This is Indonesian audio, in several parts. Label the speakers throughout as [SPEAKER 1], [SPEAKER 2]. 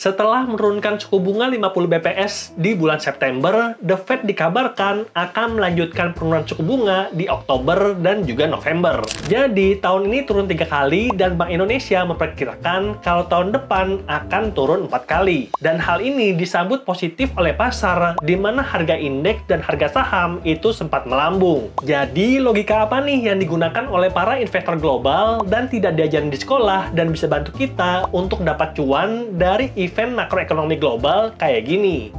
[SPEAKER 1] Setelah menurunkan suku bunga 50 BPS di bulan September, The Fed dikabarkan akan melanjutkan penurunan suku bunga di Oktober dan juga November. Jadi, tahun ini turun 3 kali dan Bank Indonesia memperkirakan kalau tahun depan akan turun 4 kali. Dan hal ini disambut positif oleh pasar, di mana harga indeks dan harga saham itu sempat melambung. Jadi, logika apa nih yang digunakan oleh para investor global dan tidak diajarin di sekolah dan bisa bantu kita untuk dapat cuan dari event makroekonomi global kayak gini?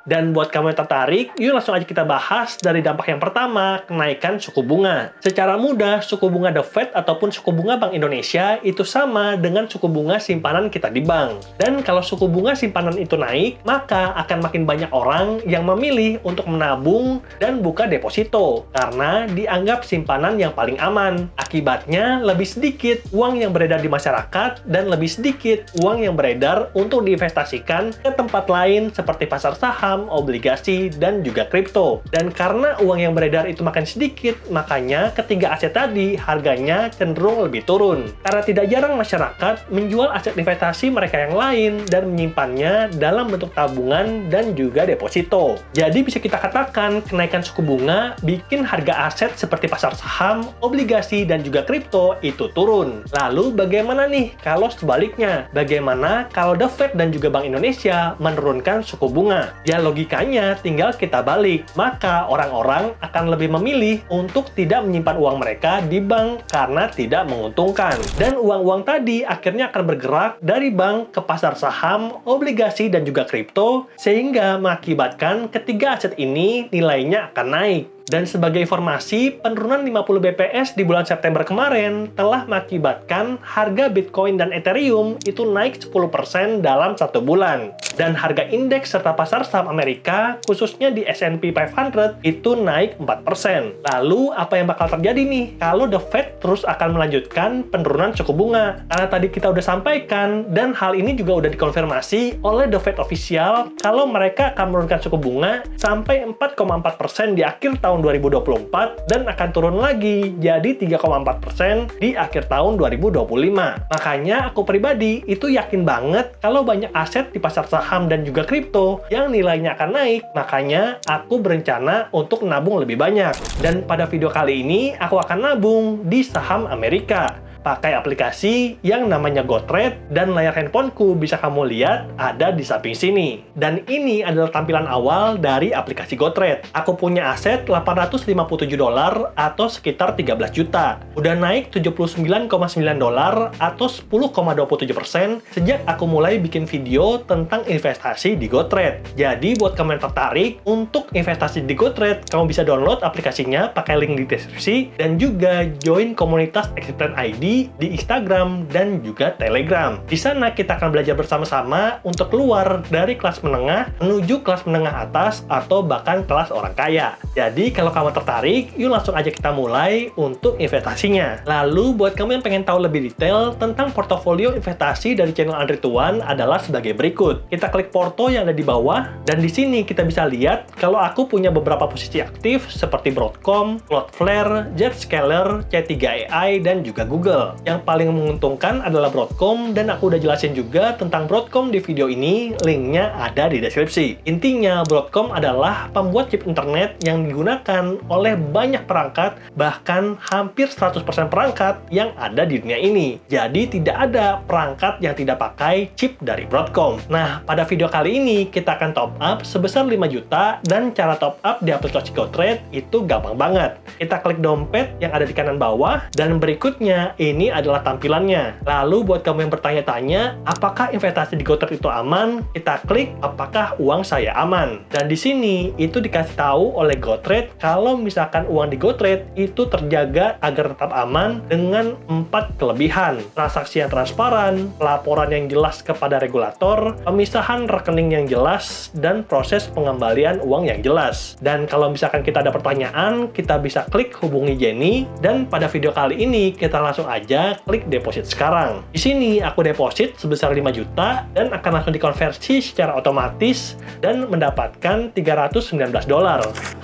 [SPEAKER 1] Dan buat kamu yang tertarik, yuk langsung aja kita bahas dari dampak yang pertama, kenaikan suku bunga. Secara mudah, suku bunga The Fed ataupun suku bunga Bank Indonesia itu sama dengan suku bunga simpanan kita di bank. Dan kalau suku bunga simpanan itu naik, maka akan makin banyak orang yang memilih untuk menabung dan buka deposito, karena dianggap simpanan yang paling aman. Akibatnya, lebih sedikit uang yang beredar di masyarakat dan lebih sedikit uang yang beredar untuk diinvestasikan ke tempat lain seperti pasar saham, obligasi, dan juga kripto. Dan karena uang yang beredar itu makin sedikit, makanya ketiga aset tadi harganya cenderung lebih turun. Karena tidak jarang masyarakat menjual aset investasi mereka yang lain dan menyimpannya dalam bentuk tabungan dan juga deposito. Jadi bisa kita katakan kenaikan suku bunga bikin harga aset seperti pasar saham, obligasi, dan juga kripto itu turun. Lalu bagaimana nih kalau sebaliknya? Bagaimana kalau The Fed dan juga Bank Indonesia menurunkan suku bunga? Ya, logikanya tinggal kita balik. Maka orang-orang akan lebih memilih untuk tidak menyimpan uang mereka di bank karena tidak menguntungkan. Dan uang-uang tadi akhirnya akan bergerak dari bank ke pasar saham, obligasi, dan juga kripto, sehingga mengakibatkan ketiga aset ini nilainya akan naik. Dan sebagai informasi, penurunan 50 BPS di bulan September kemarin telah mengakibatkan harga Bitcoin dan Ethereum itu naik 10% dalam 1 bulan. Dan harga indeks serta pasar saham Amerika, khususnya di S&P 500, itu naik 4%. Lalu, apa yang bakal terjadi nih kalau The Fed terus akan melanjutkan penurunan suku bunga? Karena tadi kita udah sampaikan, dan hal ini juga udah dikonfirmasi oleh The Fed official, kalau mereka akan menurunkan suku bunga sampai 4,4% di akhir tahun 2024 dan akan turun lagi jadi 3,4% di akhir tahun 2025. Makanya aku pribadi itu yakin banget kalau banyak aset di pasar saham dan juga kripto yang nilainya akan naik. Makanya aku berencana untuk nabung lebih banyak. Dan pada video kali ini aku akan nabung di saham Amerika. Pakai aplikasi yang namanya GoTrade, dan layar handphoneku bisa kamu lihat ada di samping sini. Dan ini adalah tampilan awal dari aplikasi GoTrade. Aku punya aset $857 atau sekitar 13 juta. Udah naik $79,9 atau 10,27% sejak aku mulai bikin video tentang investasi di GoTrade. Jadi buat kamu yang tertarik untuk investasi di GoTrade, kamu bisa download aplikasinya pakai link di deskripsi dan juga join komunitas Explain ID di Instagram dan juga Telegram. Di sana kita akan belajar bersama-sama untuk keluar dari kelas menengah menuju kelas menengah atas atau bahkan kelas orang kaya. Jadi kalau kamu tertarik, yuk langsung aja kita mulai untuk investasinya. Lalu buat kamu yang pengen tahu lebih detail tentang portofolio investasi dari channel Andri Tuan adalah sebagai berikut. Kita klik porto yang ada di bawah, dan di sini kita bisa lihat kalau aku punya beberapa posisi aktif seperti Broadcom, Cloudflare, Zscaler, C3AI, dan juga Google. Yang paling menguntungkan adalah Broadcom, dan aku udah jelasin juga tentang Broadcom di video ini, linknya ada di deskripsi. Intinya, Broadcom adalah pembuat chip internet yang digunakan oleh banyak perangkat, bahkan hampir 100% perangkat yang ada di dunia ini. Jadi tidak ada perangkat yang tidak pakai chip dari Broadcom. Nah, pada video kali ini kita akan top up sebesar 5 juta, dan cara top up di aplikasi GoTrade itu gampang banget. Kita klik dompet yang ada di kanan bawah, dan berikutnya ini adalah tampilannya. Lalu buat kamu yang bertanya-tanya, apakah investasi di GoTrade itu aman? Kita klik apakah uang saya aman. Dan di sini itu dikasih tahu oleh GoTrade kalau misalkan uang di GoTrade itu terjaga agar tetap aman dengan 4 kelebihan. Transaksi yang transparan, pelaporan yang jelas kepada regulator, pemisahan rekening yang jelas, dan proses pengembalian uang yang jelas. Dan kalau misalkan kita ada pertanyaan, kita bisa klik hubungi Jenny, dan pada video kali ini kita langsung aja klik deposit sekarang. Di sini aku deposit sebesar 5 juta dan akan langsung dikonversi secara otomatis dan mendapatkan $319.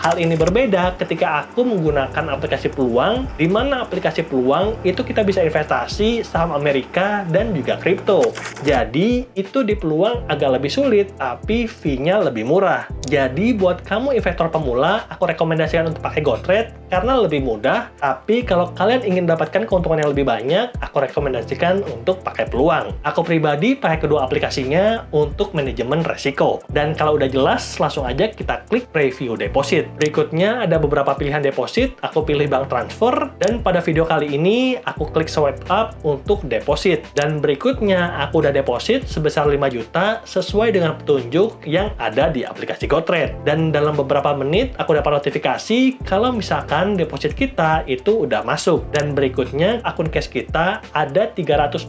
[SPEAKER 1] Hal ini berbeda ketika aku menggunakan aplikasi Peluang, di mana aplikasi Peluang itu kita bisa investasi saham Amerika dan juga kripto. Jadi itu di Peluang agak lebih sulit, tapi fee-nya lebih murah. Jadi buat kamu investor pemula, aku rekomendasikan untuk pakai GoTrade karena lebih mudah, tapi kalau kalian ingin mendapatkan keuntungan yang lebih banyak, aku rekomendasikan untuk pakai Peluang. Aku pribadi pakai kedua aplikasinya untuk manajemen resiko. Dan kalau udah jelas, langsung aja kita klik preview deposit. Berikutnya ada beberapa pilihan deposit, aku pilih bank transfer, dan pada video kali ini aku klik swipe up untuk deposit. Dan berikutnya aku udah deposit sebesar 5 juta sesuai dengan petunjuk yang ada di aplikasi GoTrade. Dan dalam beberapa menit aku dapat notifikasi kalau misalkan deposit kita itu udah masuk. Dan berikutnya akun cash kita ada $327.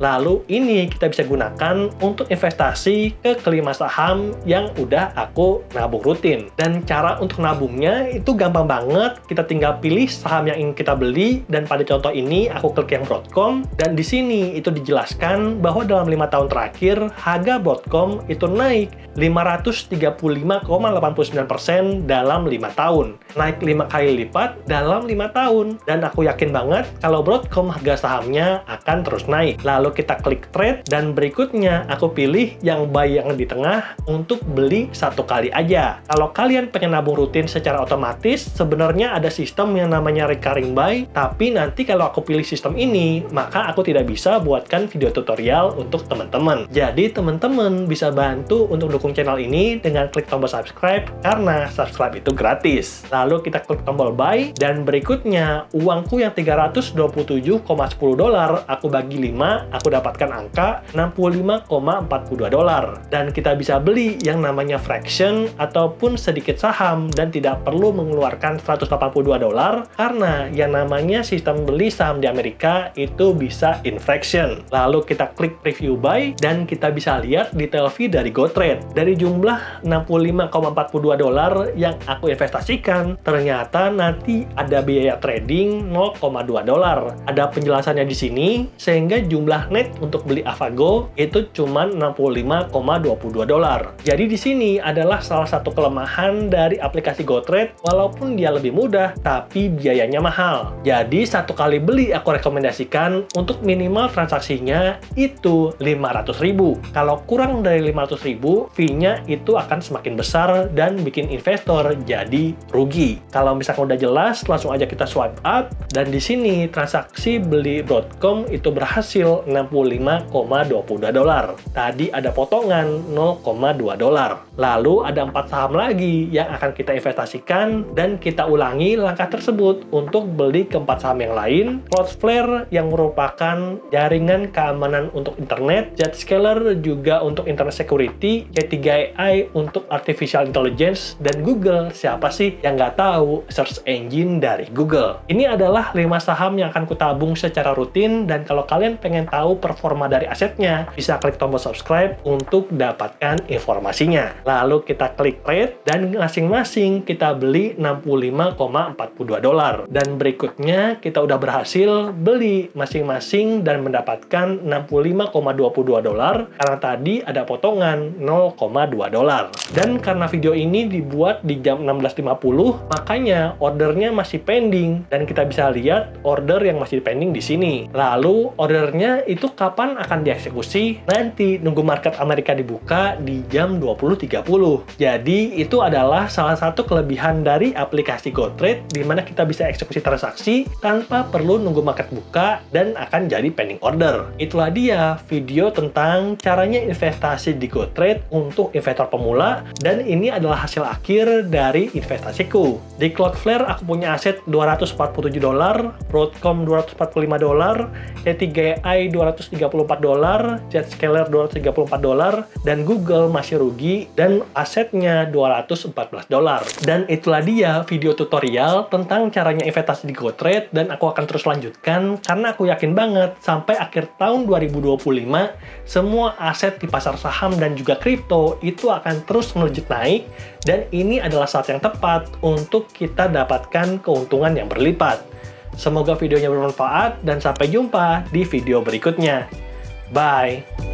[SPEAKER 1] Lalu ini kita bisa gunakan untuk investasi ke kelima saham yang udah aku nabung rutin. Dan cara untuk nabungnya itu gampang banget. Kita tinggal pilih saham yang ingin kita beli, dan pada contoh ini aku klik yang Broadcom, dan di sini itu dijelaskan bahwa dalam 5 tahun terakhir harga Broadcom itu naik 535,89% dalam 5 tahun. Naik 5 kali lipat dalam 5 tahun. Dan aku yakin banget kalau Broadcom harga sahamnya akan terus naik. Lalu kita klik trade, dan berikutnya aku pilih yang buy yang di tengah untuk beli satu kali aja. Kalau kalian pengen nabung rutin secara otomatis, sebenarnya ada sistem yang namanya recurring buy, tapi nanti kalau aku pilih sistem ini, maka aku tidak bisa buatkan video tutorial untuk teman-teman. Jadi teman-teman bisa bantu untuk dukung channel ini dengan klik tombol subscribe, karena subscribe itu gratis. Lalu kita klik tombol buy, dan berikutnya uangku yang $327,10 aku bagi 5, aku dapatkan angka $65,42. Dan kita bisa beli yang namanya fraction ataupun sedikit saham dan tidak perlu mengeluarkan $182 karena yang namanya sistem beli saham di Amerika itu bisa in fraction. Lalu kita klik preview buy, dan kita bisa lihat detail fee dari GoTrade. Dari jumlah $65,42 yang aku investasikan, ternyata nanti ada biaya trading $0,2. Ada penjelasannya di sini, sehingga jumlah net untuk beli Avago itu cuma $65,22. Jadi di sini adalah salah satu kelemahan dari aplikasi GoTrade, walaupun dia lebih mudah, tapi biayanya mahal. Jadi satu kali beli aku rekomendasikan untuk minimal transaksinya itu 500.000. Kalau kurang dari 500.000, fee-nya itu akan semakin besar dan bikin investor jadi rugi. Kalau misalkan udah jelas, langsung aja kita swipe up, dan di sini transaksi beli Broadcom itu berhasil $65,22. Tadi ada potongan $0,2. Lalu ada 4 saham lagi yang akan kita investasikan, dan kita ulangi langkah tersebut untuk beli keempat saham yang lain. Cloudflare yang merupakan jaringan keamanan untuk internet, Zscaler juga untuk internet security, C3AI untuk artificial intelligence, dan Google, siapa sih yang nggak tahu search engine dari Google. Ini adalah 5 saham yang akan kutabung secara rutin, dan kalau kalian pengen tahu performa dari asetnya, bisa klik tombol subscribe untuk dapatkan informasinya. Lalu kita klik trade, dan masing-masing kita beli $65,42. Dan berikutnya kita udah berhasil beli masing-masing dan mendapatkan $65,22 karena tadi ada potongan $0,2. Dan karena video ini dibuat di jam 16.50, makanya ordernya masih pending, dan kita bisa lihat order yang masih pending di sini. Lalu ordernya itu kapan akan dieksekusi? Nanti nunggu market Amerika dibuka di jam 20.30. Jadi itu adalah salah satu kelebihan dari aplikasi GoTrade, di mana kita bisa eksekusi transaksi tanpa perlu nunggu market buka dan akan jadi pending order. Itulah dia video tentang caranya investasi di GoTrade untuk investor pemula, dan ini adalah hasil akhir dari investasiku. Di Cloudflare aku punya aset $247, Broadcom $245, C3AI $234, Zscaler $234, dan Google masih rugi dan asetnya $214. Dan itulah dia video tutorial tentang caranya investasi di GoTrade, dan aku akan terus lanjutkan karena aku yakin banget sampai akhir tahun 2025 semua aset di pasar saham dan juga kripto itu akan terus melejit naik, dan ini adalah saat yang tepat untuk kita dapatkan keuntungan yang berlipat. Semoga videonya bermanfaat dan sampai jumpa di video berikutnya. Bye!